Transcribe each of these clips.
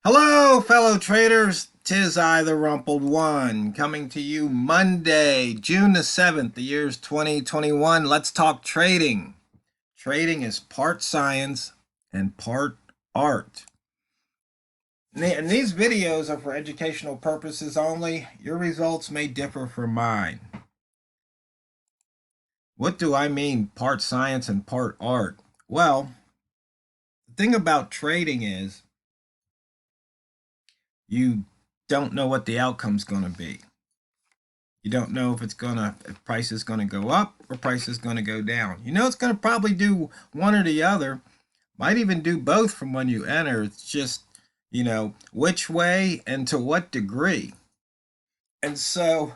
Hello, fellow traders. 'Tis I, the Rumpled One, coming to you Monday, June the 7th, the year's 2021. Let's talk trading. Trading is part science and part art. And these videos are for educational purposes only. Your results may differ from mine. What do I mean, part science and part art? Well, the thing about trading is you don't know what the outcome's going to be. You don't know if price is gonna go up or price is gonna go down. You know it's gonna probably do one or the other. Might even do both from when you enter. It's just, which way and to what degree. And so,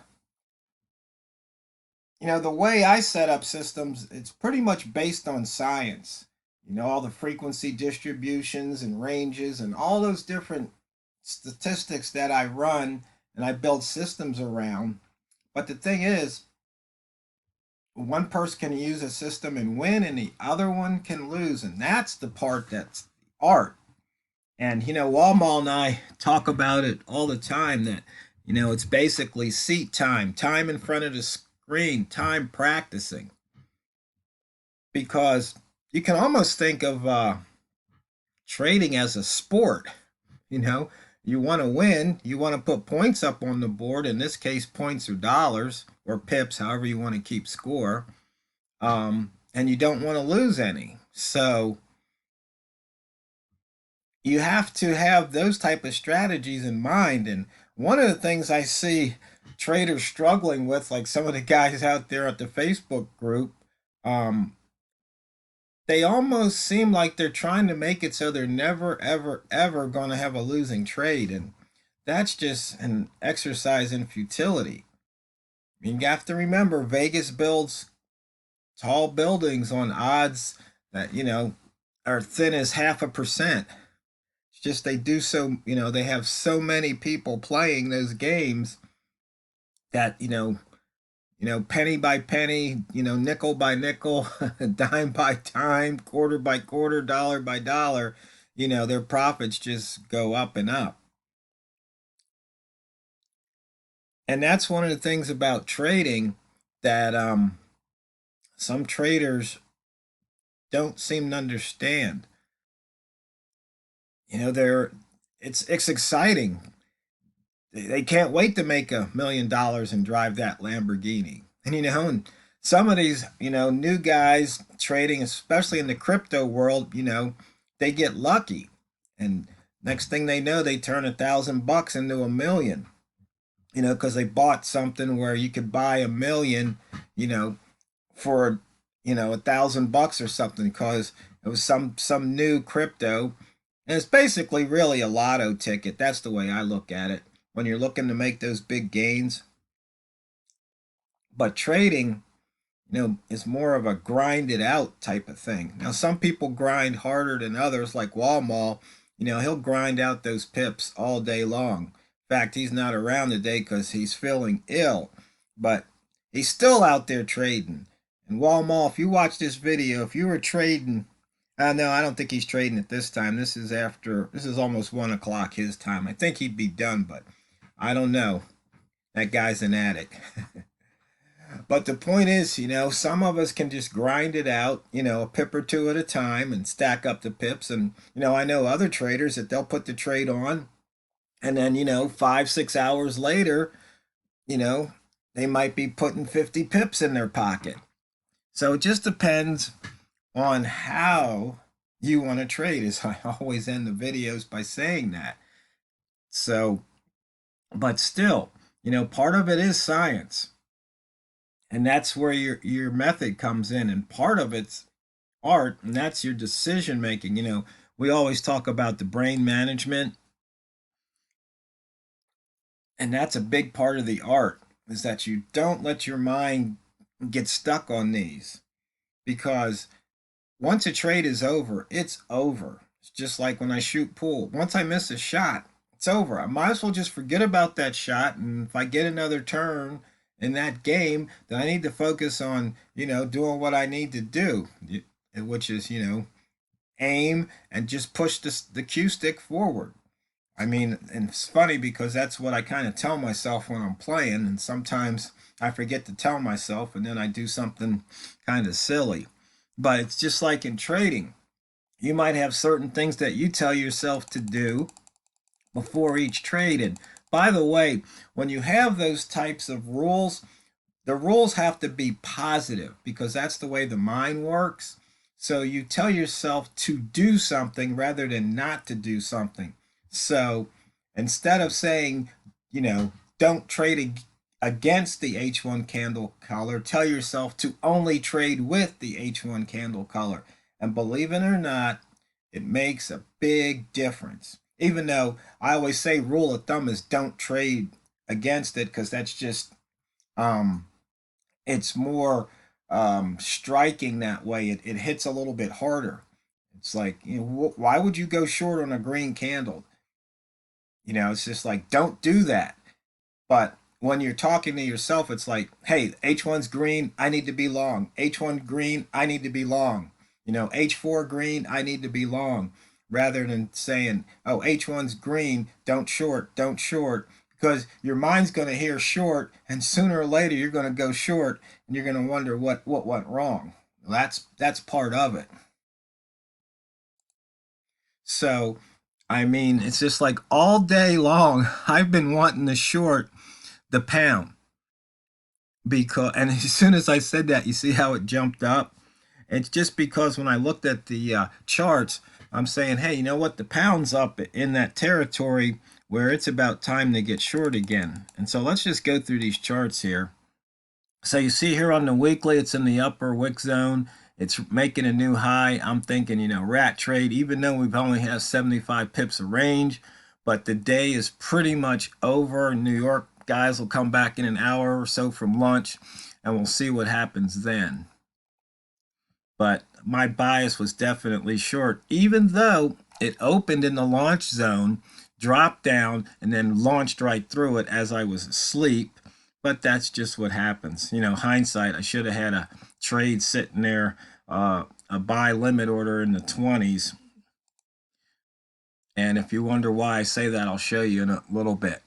the way I set up systems, it's pretty much based on science. All the frequency distributions and ranges and all those different statistics that I run and I build systems around. But the thing is, one person can use a system and win and the other one can lose, and that's the part that's art. And Walmall and I talk about it all the time that it's basically seat time in front of the screen, time practicing, because you can almost think of trading as a sport. you know you want to win, you want to put points up on the board. In this case, points or dollars or pips, however you want to keep score. And you don't want to lose any. So you have to have those type of strategies in mind. And one of the things I see traders struggling with, like some of the guys out there at the Facebook group, they almost seem like they're trying to make it so they're never, ever, ever going to have a losing trade. And that's just an exercise in futility. You have to remember, Vegas builds tall buildings on odds that are thin as 0.5%. It's just they do so, they have so many people playing those games that penny by penny, nickel by nickel, dime by dime, quarter by quarter, dollar by dollar, their profits just go up and up. And that's one of the things about trading that some traders don't seem to understand. They're it's exciting. They can't wait to make $1 million and drive that Lamborghini. And some of these new guys trading, especially in the crypto world, they get lucky, and next thing they know, they turn $1,000 into $1 million. Because they bought something where you could buy $1 million, for $1,000 or something, because it was some new crypto. And it's basically really a lotto ticket. That's the way I look at it when you're looking to make those big gains. But trading, is more of a grind it out type of thing. Now, some people grind harder than others, like Walmall. He'll grind out those pips all day long. In fact, he's not around today because he's feeling ill, but he's still out there trading. And Walmall, if you watch this video, if you were trading, no, I don't think he's trading at this time. This is almost 1 o'clock his time. I think he'd be done, but I don't know. That guy's an addict. But the point is, some of us can just grind it out, a pip or two at a time and stack up the pips. And, I know other traders that they'll put the trade on, and then, 5, 6 hours later, they might be putting 50 pips in their pocket. So it just depends on how you want to trade, as I always end the videos by saying that. So, but still, part of it is science. And that's where your method comes in. And part of it's art, and that's your decision making. We always talk about the brain management, and that's a big part of the art, is that you don't let your mind get stuck on these, because once a trade is over, it's over. It's just like when I shoot pool. Once I miss a shot, it's over. I might as well just forget about that shot, and if I get another turn in that game, then I need to focus on doing what I need to do, which is aim and just push the cue stick forward. I mean, and it's funny because that's what I kind of tell myself when I'm playing, and sometimes I forget to tell myself, and then I do something kind of silly. But it's just like in trading. You might have certain things that you tell yourself to do before each trade. And by the way, when you have those types of rules, the rules have to be positive because that's the way the mind works. So you tell yourself to do something rather than not to do something. So instead of saying, don't trade against the H1 candle color, tell yourself to only trade with the H1 candle color. And believe it or not, it makes a big difference. Even though I always say rule of thumb is don't trade against it because that's just um, it's more striking that way. It hits a little bit harder. It's like, why would you go short on a green candle? It's just like, don't do that. But when you're talking to yourself, it's like, hey, H1's green, I need to be long. H1 green, I need to be long. H4 green, I need to be long. Rather than saying, oh, H1's green, don't short, don't short. Because your mind's going to hear short, and sooner or later you're going to go short, and you're going to wonder what went wrong. That's part of it. So, I mean, it's just like all day long, I've been wanting to short the pound because, and as soon as I said that, you see how it jumped up. It's just because when I looked at the charts, I'm saying, hey, you know what? The pound's up in that territory where it's about time to get short again. And so let's just go through these charts here. So you see here on the weekly, it's in the upper wick zone. It's making a new high. I'm thinking, rat trade, even though we've only had 75 pips of range, but the day is pretty much over. New York guys will come back in an hour or so from lunch, and we'll see what happens then. But my bias was definitely short, even though it opened in the launch zone, dropped down, and then launched right through it as I was asleep. But that's just what happens. Hindsight, I should have had a trade sitting there, a buy limit order in the 20s. And if you wonder why I say that, I'll show you in a little bit.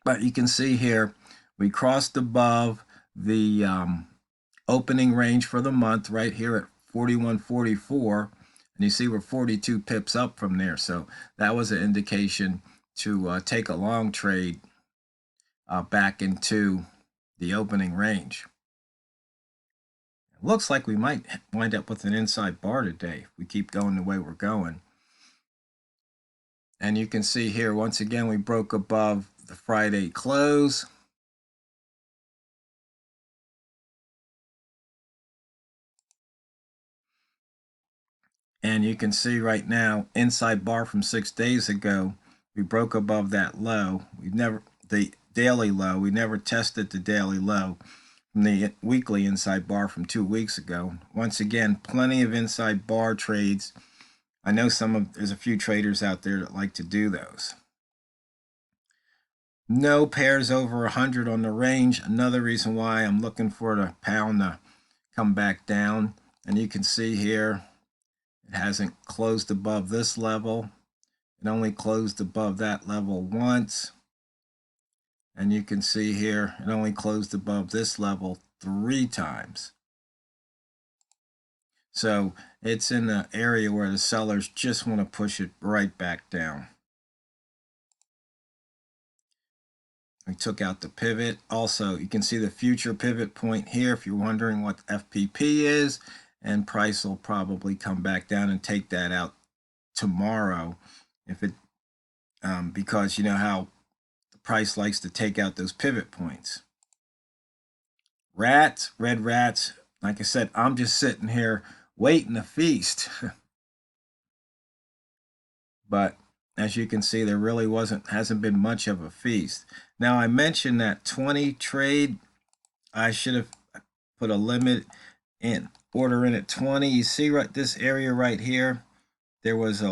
But you can see here, we crossed above the opening range for the month right here at 41.44. And you see we're 42 pips up from there. So that was an indication to take a long trade back into the opening range. It looks like we might wind up with an inside bar today if we keep going the way we're going. And you can see here, once again, we broke above the Friday close. And you can see right now, inside bar from 6 days ago, we broke above that low. The daily low, we never tested the daily low from the weekly inside bar from 2 weeks ago. Once again, plenty of inside bar trades. I know there's a few traders out there that like to do those. No pairs over 100 on the range. Another reason why I'm looking for the pound to come back down. And you can see here, it hasn't closed above this level. It only closed above that level once. And you can see here, it only closed above this level 3 times. So it's in the area where the sellers just want to push it right back down. We took out the pivot. Also, you can see the future pivot point here if you're wondering what FPP is, and price will probably come back down and take that out tomorrow if it because you know how the price likes to take out those pivot points. Rats, red rats, like I said, I'm just sitting here waiting to feast. But as you can see, there really hasn't been much of a feast. Now I mentioned that 20 trade, I should have put a limit in, order in at 20. You see right this area right here, it was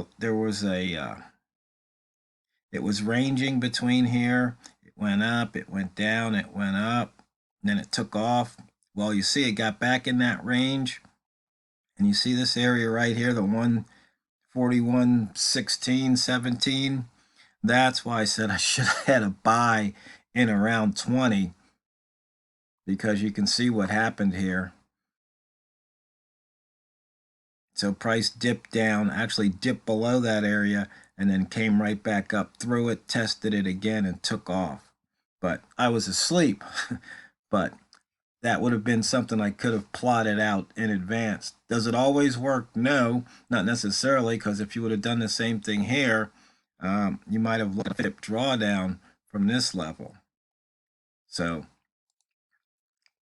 ranging between here. It went up, it went down, it went up, then it took off. Well, you see it got back in that range, and you see this area right here, the 141.16, 17. That's why I said I should have had a buy in around 20, because you can see what happened here. So price dipped down, actually dipped below that area, and then came right back up through it, tested it again, and took off. But I was asleep. But that would have been something I could have plotted out in advance. Does it always work? No, not necessarily, because if you would have done the same thing here, you might have looked at a drawdown from this level. So,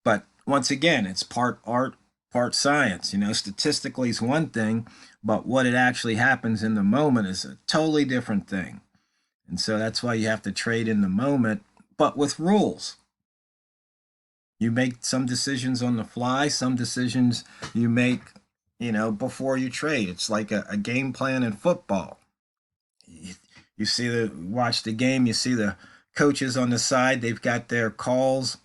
but once again, it's part art, part science. Statistically is one thing, but what it actually happens in the moment is a totally different thing. And so that's why you have to trade in the moment, but with rules. You make some decisions on the fly, some decisions you make, before you trade. It's like a game plan in football. You watch the game, you see the coaches on the side, they've got their calls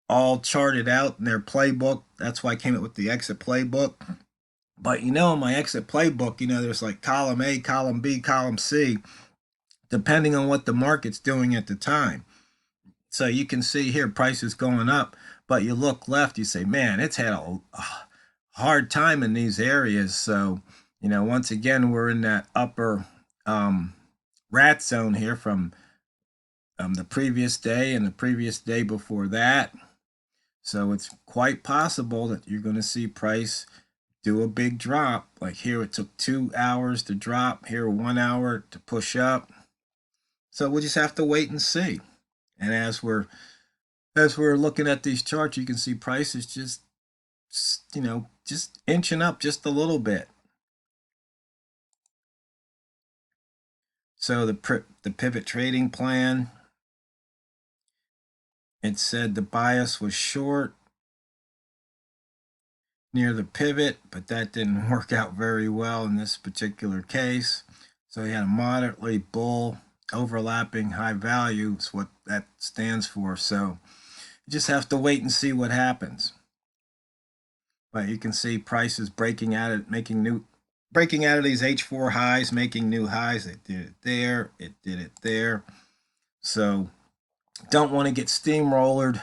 all charted out in their playbook. That's why I came up with the exit playbook. But in my exit playbook, there's like column A, column B, column C, depending on what the market's doing at the time. So you can see here price is going up, but you look left, you say, man, it's had a hard time in these areas. So, once again, we're in that upper rat zone here from the previous day and the previous day before that. So it's quite possible that you're going to see price do a big drop. Like here, it took 2 hours to drop. Here, 1 hour to push up. So we'll just have to wait and see. And as we're looking at these charts, you can see price is just inching up just a little bit. So the pivot trading plan, it said the bias was short near the pivot, but that didn't work out very well in this particular case. So he had a moderately bull overlapping high value is what that stands for. So you just have to wait and see what happens. But you can see prices breaking out of these H4 highs, making new highs. It did it there. It did it there. So don't want to get steamrollered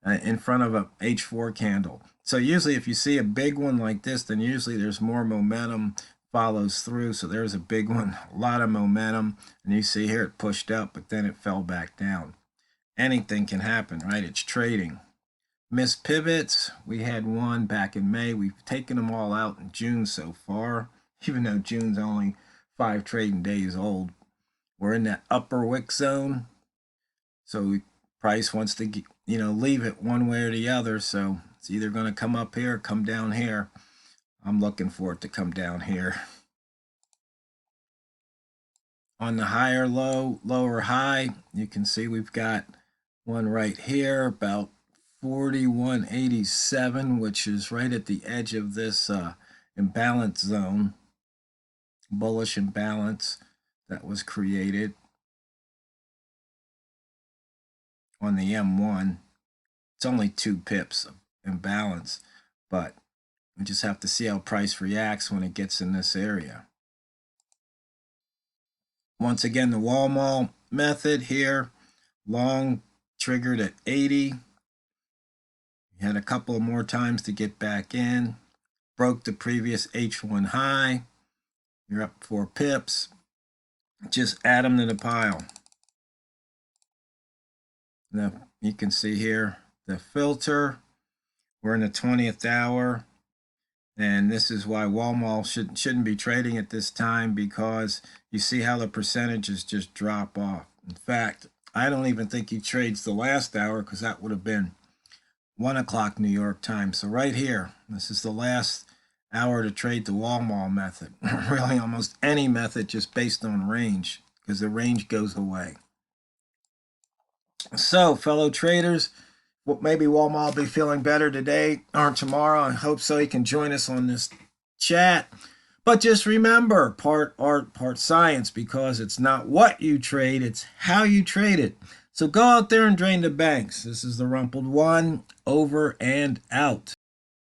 in front of a H4 candle. So usually if you see a big one like this, then usually there's more momentum follows through. So there's a big one, a lot of momentum. And you see here it pushed up, but then it fell back down. Anything can happen, right? It's trading. Missed pivots, we had one back in May. We've taken them all out in June so far, even though June's only 5 trading days old. We're in that upper wick zone. So price wants to, leave it one way or the other. So it's either going to come up here or come down here. I'm looking for it to come down here. On the higher low, lower high, you can see we've got one right here about 41.87, which is right at the edge of this imbalance zone, bullish imbalance that was created on the M1. It's only 2 pips of imbalance, but we just have to see how price reacts when it gets in this area. Once again, the Walmall method here, long triggered at 80. You had a couple of more times to get back in. Broke the previous H1 high. You're up 4 pips. Just add them to the pile. Now you can see here the filter. We're in the 20th hour. And this is why Walmart shouldn't be trading at this time, because you see how the percentages just drop off. In fact, I don't even think he trades the last hour, because that would have been 1 o'clock New York time. So right here, this is the last hour to trade the Walmart method. Really almost any method just based on range, because the range goes away. So fellow traders, maybe Walmart will be feeling better today or tomorrow. I hope so. He can join us on this chat. But just remember, part art, part science, because it's not what you trade, it's how you trade it. So go out there and drain the banks. This is TheRumpledOne, over and out.